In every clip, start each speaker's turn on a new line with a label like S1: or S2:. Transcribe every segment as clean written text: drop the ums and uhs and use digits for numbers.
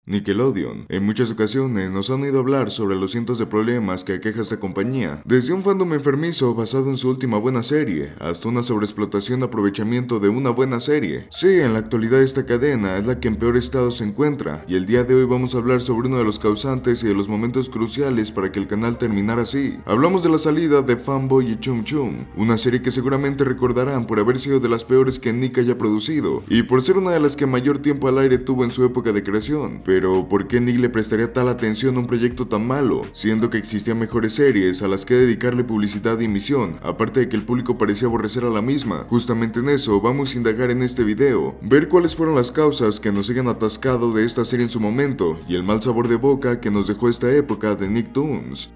S1: Nickelodeon, en muchas ocasiones nos han oído hablar sobre los cientos de problemas que aqueja esta compañía, desde un fandom enfermizo basado en su última buena serie, hasta una sobreexplotación y aprovechamiento de una buena serie. Sí, en la actualidad esta cadena es la que en peor estado se encuentra, y el día de hoy vamos a hablar sobre uno de los causantes y de los momentos cruciales para que el canal terminara así. Hablamos de la salida de Fanboy y Chum Chum, una serie que seguramente recordarán por haber sido de las peores que Nick haya producido, y por ser una de las que mayor tiempo al aire tuvo en su época de creación. Pero, ¿por qué Nick le prestaría tal atención a un proyecto tan malo? Siendo que existían mejores series a las que dedicarle publicidad y emisión, aparte de que el público parecía aborrecer a la misma. Justamente en eso vamos a indagar en este video, ver cuáles fueron las causas que nos hayan atascado de esta serie en su momento, y el mal sabor de boca que nos dejó esta época de Nicktoons.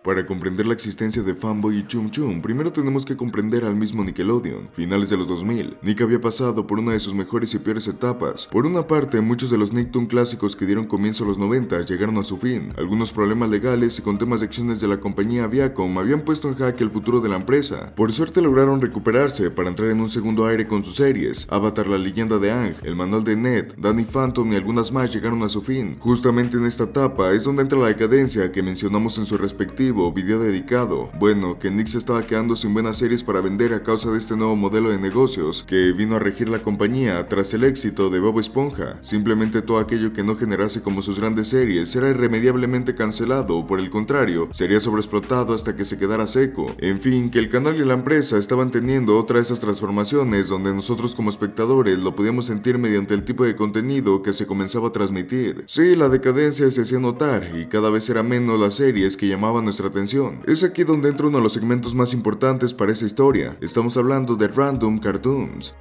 S1: Para comprender la existencia de Fanboy y Chum Chum, primero tenemos que comprender al mismo Nickelodeon. Finales de los 2000, Nick había pasado por una de sus mejores y peores etapas. Por una parte, muchos de los Nicktoon clásicos que dieron comienzo a los 90 llegaron a su fin. Algunos problemas legales y con temas de acciones de la compañía Viacom habían puesto en jaque el futuro de la empresa. Por suerte lograron recuperarse para entrar en un segundo aire con sus series. Avatar: La leyenda de Aang, El manual de Ned, Danny Phantom y algunas más llegaron a su fin. Justamente en esta etapa es donde entra la decadencia que mencionamos en su respectivo video dedicado. Bueno, que Nick se estaba quedando sin buenas series para vender a causa de este nuevo modelo de negocios que vino a regir la compañía tras el éxito de Bob Esponja. Simplemente todo aquello que no generase como sus grandes series era irremediablemente cancelado o por el contrario, sería sobreexplotado hasta que se quedara seco. En fin, que el canal y la empresa estaban teniendo otra de esas transformaciones donde nosotros como espectadores lo podíamos sentir mediante el tipo de contenido que se comenzaba a transmitir. Sí, la decadencia se hacía notar y cada vez era menos las series que llamaban nuestra atención. Es aquí donde entra uno de los segmentos más importantes para esa historia. Estamos hablando de Random Cartoons.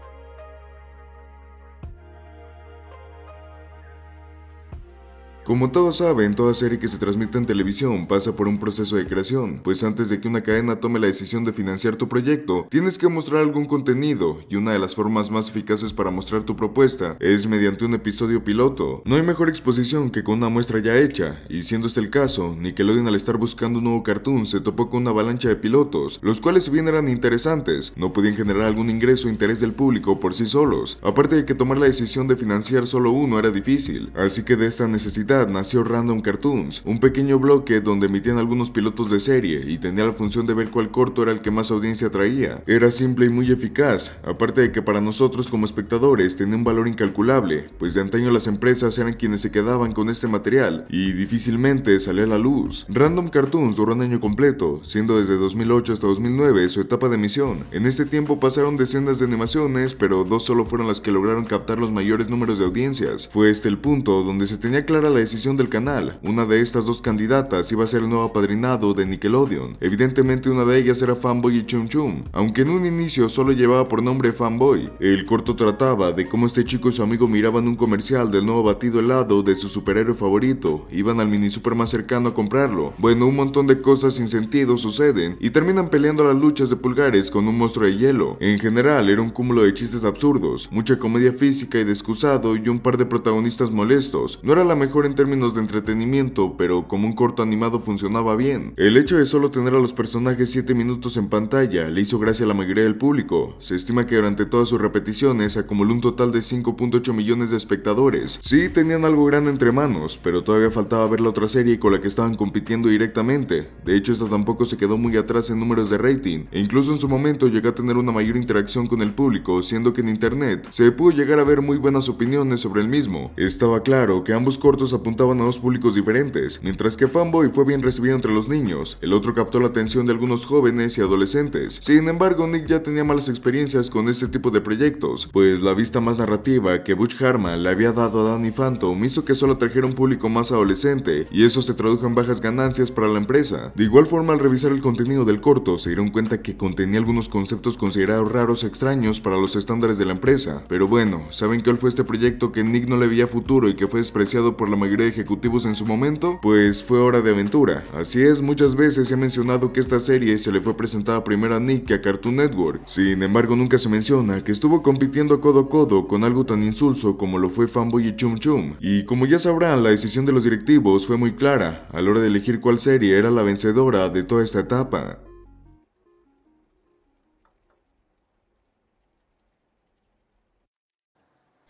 S1: Como todos saben, toda serie que se transmite en televisión pasa por un proceso de creación, pues antes de que una cadena tome la decisión de financiar tu proyecto, tienes que mostrar algún contenido, y una de las formas más eficaces para mostrar tu propuesta es mediante un episodio piloto. No hay mejor exposición que con una muestra ya hecha, y siendo este el caso, Nickelodeon al estar buscando un nuevo cartoon se topó con una avalancha de pilotos, los cuales si bien eran interesantes, no podían generar algún ingreso o interés del público por sí solos, aparte de que tomar la decisión de financiar solo uno era difícil, así que de esta necesidad nació Random Cartoons, un pequeño bloque donde emitían algunos pilotos de serie y tenía la función de ver cuál corto era el que más audiencia traía. Era simple y muy eficaz, aparte de que para nosotros como espectadores tenía un valor incalculable, pues de antaño las empresas eran quienes se quedaban con este material y difícilmente salía a la luz. Random Cartoons duró un año completo, siendo desde 2008 hasta 2009 su etapa de emisión. En este tiempo pasaron decenas de animaciones, pero dos solo fueron las que lograron captar los mayores números de audiencias. Fue este el punto donde se tenía clara la decisión del canal. Una de estas dos candidatas iba a ser el nuevo apadrinado de Nickelodeon. Evidentemente una de ellas era Fanboy y Chum Chum, aunque en un inicio solo llevaba por nombre Fanboy. El corto trataba de cómo este chico y su amigo miraban un comercial del nuevo batido helado de su superhéroe favorito, iban al mini super más cercano a comprarlo. Bueno, un montón de cosas sin sentido suceden y terminan peleando las luchas de pulgares con un monstruo de hielo. En general era un cúmulo de chistes absurdos, mucha comedia física y de excusado y un par de protagonistas molestos. No era la mejor en términos de entretenimiento, pero como un corto animado funcionaba bien. El hecho de solo tener a los personajes 7 minutos en pantalla le hizo gracia a la mayoría del público. Se estima que durante todas sus repeticiones acumuló un total de 5.8 millones de espectadores. Sí, tenían algo grande entre manos, pero todavía faltaba ver la otra serie con la que estaban compitiendo directamente. De hecho, esta tampoco se quedó muy atrás en números de rating, e incluso en su momento llegó a tener una mayor interacción con el público, siendo que en internet se pudo llegar a ver muy buenas opiniones sobre el mismo. Estaba claro que ambos cortos apuntaban a dos públicos diferentes. Mientras que Fanboy fue bien recibido entre los niños, el otro captó la atención de algunos jóvenes y adolescentes. Sin embargo, Nick ya tenía malas experiencias con este tipo de proyectos, pues la vista más narrativa que Butch Hartman le había dado a Danny Phantom hizo que solo trajera un público más adolescente, y eso se tradujo en bajas ganancias para la empresa. De igual forma, al revisar el contenido del corto, se dieron cuenta que contenía algunos conceptos considerados raros e extraños para los estándares de la empresa. Pero bueno, ¿saben cuál fue este proyecto que Nick no le veía futuro y que fue despreciado por la mayoría de ejecutivos en su momento? Pues fue Hora de Aventura. Así es, muchas veces se ha mencionado que esta serie se le fue presentada primero a Nick que a Cartoon Network. Sin embargo, nunca se menciona que estuvo compitiendo codo a codo con algo tan insulso como lo fue Fanboy y Chum Chum. Y como ya sabrán, la decisión de los directivos fue muy clara a la hora de elegir cuál serie era la vencedora de toda esta etapa.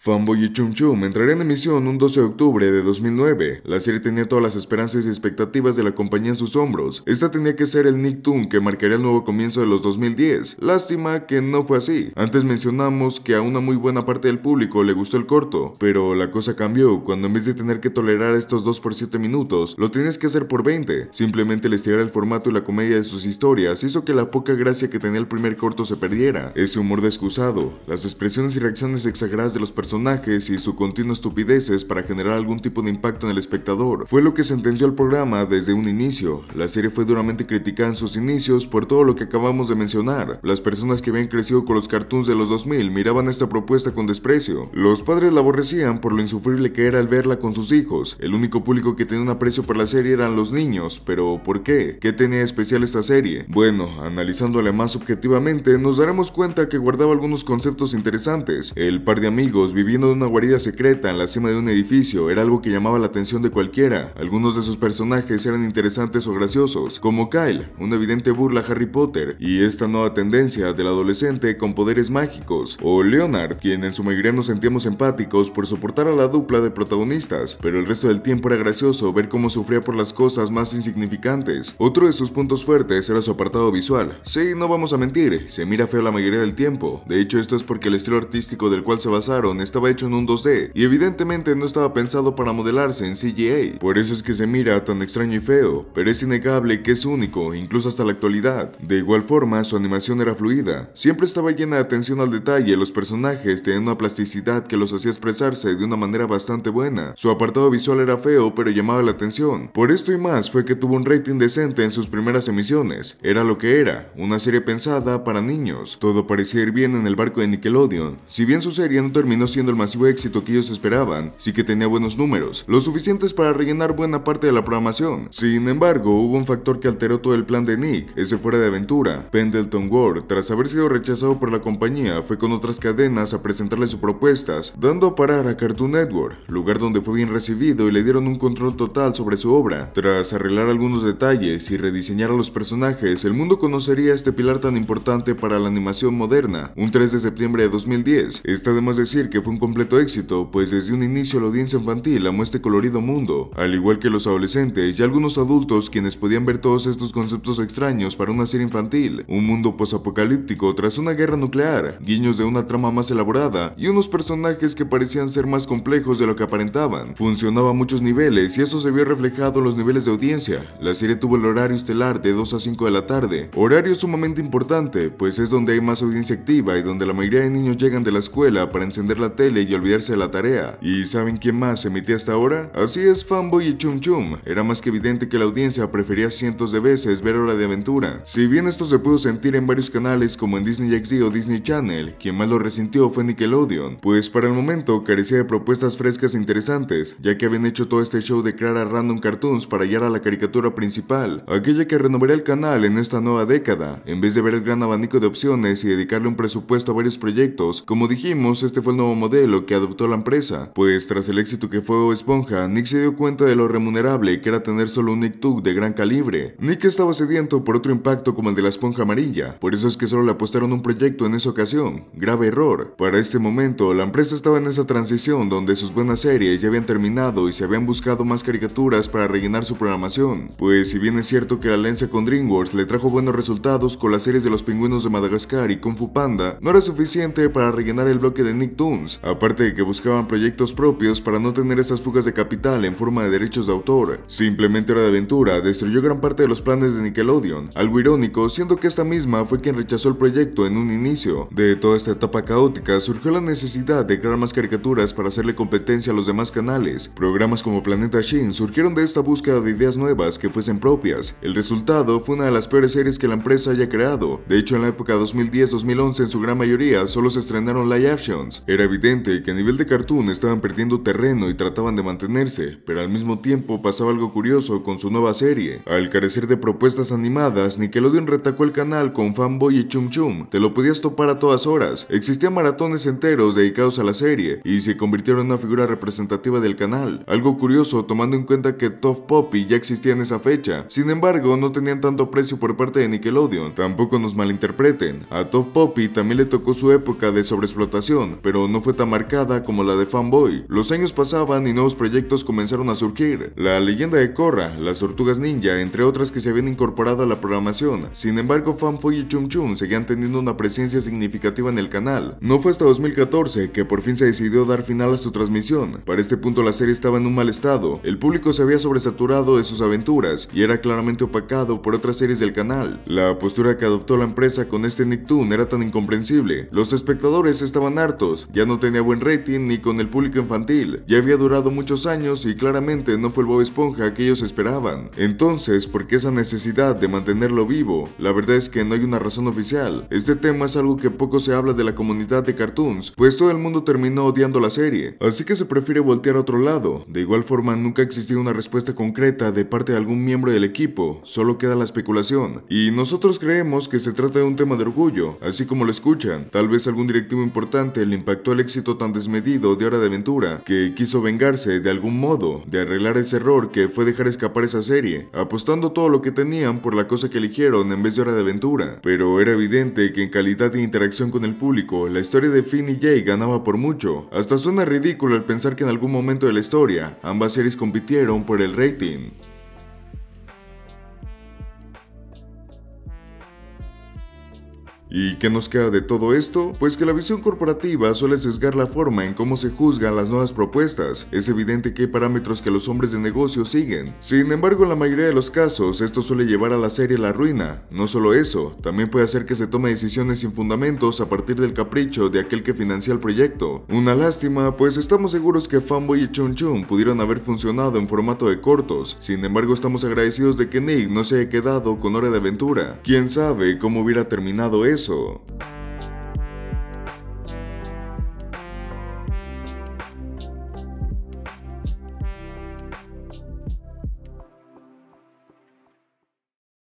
S1: Fanboy y Chum Chum entraría en emisión un 12 de octubre de 2009. La serie tenía todas las esperanzas y expectativas de la compañía en sus hombros. Esta tenía que ser el Nicktoon que marcaría el nuevo comienzo de los 2010. Lástima que no fue así. Antes mencionamos que a una muy buena parte del público le gustó el corto, pero la cosa cambió cuando en vez de tener que tolerar estos 2 por 7 minutos, lo tenías que hacer por 20. Simplemente el estirar el formato y la comedia de sus historias hizo que la poca gracia que tenía el primer corto se perdiera. Ese humor excusado, las expresiones y reacciones exageradas de los personajes y su continuo estupideces para generar algún tipo de impacto en el espectador fue lo que sentenció al programa desde un inicio. La serie fue duramente criticada en sus inicios por todo lo que acabamos de mencionar. Las personas que habían crecido con los cartoons de los 2000 miraban esta propuesta con desprecio. Los padres la aborrecían por lo insufrible que era al verla con sus hijos. El único público que tenía un aprecio por la serie eran los niños. ¿Pero por qué? ¿Qué tenía de especial esta serie? Bueno, analizándola más objetivamente, nos daremos cuenta que guardaba algunos conceptos interesantes. El par de amigos viviendo en una guarida secreta en la cima de un edificio era algo que llamaba la atención de cualquiera. Algunos de sus personajes eran interesantes o graciosos, como Kyle, una evidente burla a Harry Potter, y esta nueva tendencia del adolescente con poderes mágicos, o Leonard, quien en su mayoría nos sentíamos empáticos por soportar a la dupla de protagonistas, pero el resto del tiempo era gracioso ver cómo sufría por las cosas más insignificantes. Otro de sus puntos fuertes era su apartado visual. Sí, no vamos a mentir, se mira feo la mayoría del tiempo. De hecho, esto es porque el estilo artístico del cual se basaron estaba hecho en un 2D y evidentemente no estaba pensado para modelarse en CGI. Por eso es que se mira tan extraño y feo, pero es innegable que es único, incluso hasta la actualidad. De igual forma, su animación era fluida. Siempre estaba llena de atención al detalle, los personajes tenían una plasticidad que los hacía expresarse de una manera bastante buena. Su apartado visual era feo, pero llamaba la atención. Por esto y más fue que tuvo un rating decente en sus primeras emisiones. Era lo que era, una serie pensada para niños. Todo parecía ir bien en el barco de Nickelodeon. Si bien su serie no terminó siendo el masivo éxito que ellos esperaban, sí que tenía buenos números, lo suficientes para rellenar buena parte de la programación. Sin embargo, hubo un factor que alteró todo el plan de Nick, ese fuera de aventura. Pendleton Ward, tras haber sido rechazado por la compañía, fue con otras cadenas a presentarle sus propuestas, dando a parar a Cartoon Network, lugar donde fue bien recibido y le dieron un control total sobre su obra. Tras arreglar algunos detalles y rediseñar a los personajes, el mundo conocería a este pilar tan importante para la animación moderna, un 3 de septiembre de 2010. Está de más decir que fue un completo éxito, pues desde un inicio la audiencia infantil amó este colorido mundo, al igual que los adolescentes y algunos adultos quienes podían ver todos estos conceptos extraños para una serie infantil, un mundo posapocalíptico tras una guerra nuclear, guiños de una trama más elaborada y unos personajes que parecían ser más complejos de lo que aparentaban. Funcionaba a muchos niveles y eso se vio reflejado en los niveles de audiencia. La serie tuvo el horario estelar de 2 a 5 de la tarde, horario sumamente importante, pues es donde hay más audiencia activa y donde la mayoría de niños llegan de la escuela para encender la tele y olvidarse de la tarea. ¿Y saben quién más se emitía hasta ahora? Así es, Fanboy y Chum Chum. Era más que evidente que la audiencia prefería cientos de veces ver Hora de Aventura. Si bien esto se pudo sentir en varios canales como en Disney XD o Disney Channel, quien más lo resintió fue Nickelodeon, pues para el momento carecía de propuestas frescas e interesantes, ya que habían hecho todo este show de crear a random cartoons para hallar a la caricatura principal, aquella que renovaría el canal en esta nueva década. En vez de ver el gran abanico de opciones y dedicarle un presupuesto a varios proyectos, como dijimos, este fue el nuevo modelo que adoptó la empresa, pues tras el éxito que fue Bob Esponja, Nick se dio cuenta de lo remunerable que era tener solo un Nicktoon de gran calibre. Nick estaba sediento por otro impacto como el de la esponja amarilla, por eso es que solo le apostaron un proyecto en esa ocasión. Grave error. Para este momento, la empresa estaba en esa transición donde sus buenas series ya habían terminado y se habían buscado más caricaturas para rellenar su programación, pues si bien es cierto que la alianza con DreamWorks le trajo buenos resultados con las series de Los Pingüinos de Madagascar y Kung Fu Panda, no era suficiente para rellenar el bloque de Nicktoons, aparte de que buscaban proyectos propios para no tener esas fugas de capital en forma de derechos de autor. Simplemente Hora de Aventura destruyó gran parte de los planes de Nickelodeon, algo irónico siendo que esta misma fue quien rechazó el proyecto en un inicio. De toda esta etapa caótica surgió la necesidad de crear más caricaturas para hacerle competencia a los demás canales. Programas como Planeta Shin surgieron de esta búsqueda de ideas nuevas que fuesen propias. El resultado fue una de las peores series que la empresa haya creado. De hecho, en la época 2010-2011 en su gran mayoría solo se estrenaron live actions. Era evidente que a nivel de cartoon estaban perdiendo terreno y trataban de mantenerse, pero al mismo tiempo pasaba algo curioso con su nueva serie. Al carecer de propuestas animadas, Nickelodeon retacó el canal con Fanboy y Chum Chum. Te lo podías topar a todas horas. Existían maratones enteros dedicados a la serie y se convirtieron en una figura representativa del canal. Algo curioso tomando en cuenta que Top Poppy ya existía en esa fecha. Sin embargo, no tenían tanto aprecio por parte de Nickelodeon. Tampoco nos malinterpreten. A Top Poppy también le tocó su época de sobreexplotación, pero no fue fue tan marcada como la de Fanboy. Los años pasaban y nuevos proyectos comenzaron a surgir. La leyenda de Korra, las Tortugas Ninja, entre otras que se habían incorporado a la programación. Sin embargo, Fanboy y Chum Chum seguían teniendo una presencia significativa en el canal. No fue hasta 2014 que por fin se decidió dar final a su transmisión. Para este punto la serie estaba en un mal estado, el público se había sobresaturado de sus aventuras y era claramente opacado por otras series del canal. La postura que adoptó la empresa con este Nicktoon era tan incomprensible. Los espectadores estaban hartos, ya no tenía buen rating ni con el público infantil, ya había durado muchos años y claramente no fue el Bob Esponja que ellos esperaban. Entonces, ¿por qué esa necesidad de mantenerlo vivo? La verdad es que no hay una razón oficial. Este tema es algo que poco se habla de la comunidad de cartoons, pues todo el mundo terminó odiando la serie, así que se prefiere voltear a otro lado. De igual forma, nunca ha existido una respuesta concreta de parte de algún miembro del equipo, solo queda la especulación, y nosotros creemos que se trata de un tema de orgullo, así como lo escuchan. Tal vez algún directivo importante le impactó el éxito tan desmedido de Hora de Aventura, que quiso vengarse de algún modo, de arreglar ese error que fue dejar escapar esa serie, apostando todo lo que tenían por la cosa que eligieron en vez de Hora de Aventura. Pero era evidente que en calidad de interacción con el público, la historia de Finn y Jake ganaba por mucho. Hasta suena ridículo el pensar que en algún momento de la historia, ambas series compitieron por el rating. ¿Y qué nos queda de todo esto? Pues que la visión corporativa suele sesgar la forma en cómo se juzgan las nuevas propuestas. Es evidente que hay parámetros que los hombres de negocio siguen. Sin embargo, en la mayoría de los casos, esto suele llevar a la serie a la ruina. No solo eso, también puede hacer que se tome decisiones sin fundamentos a partir del capricho de aquel que financia el proyecto. Una lástima, pues estamos seguros que Fanboy y Chum Chum pudieron haber funcionado en formato de cortos. Sin embargo, estamos agradecidos de que Nick no se haya quedado con Hora de Aventura. ¿Quién sabe cómo hubiera terminado eso?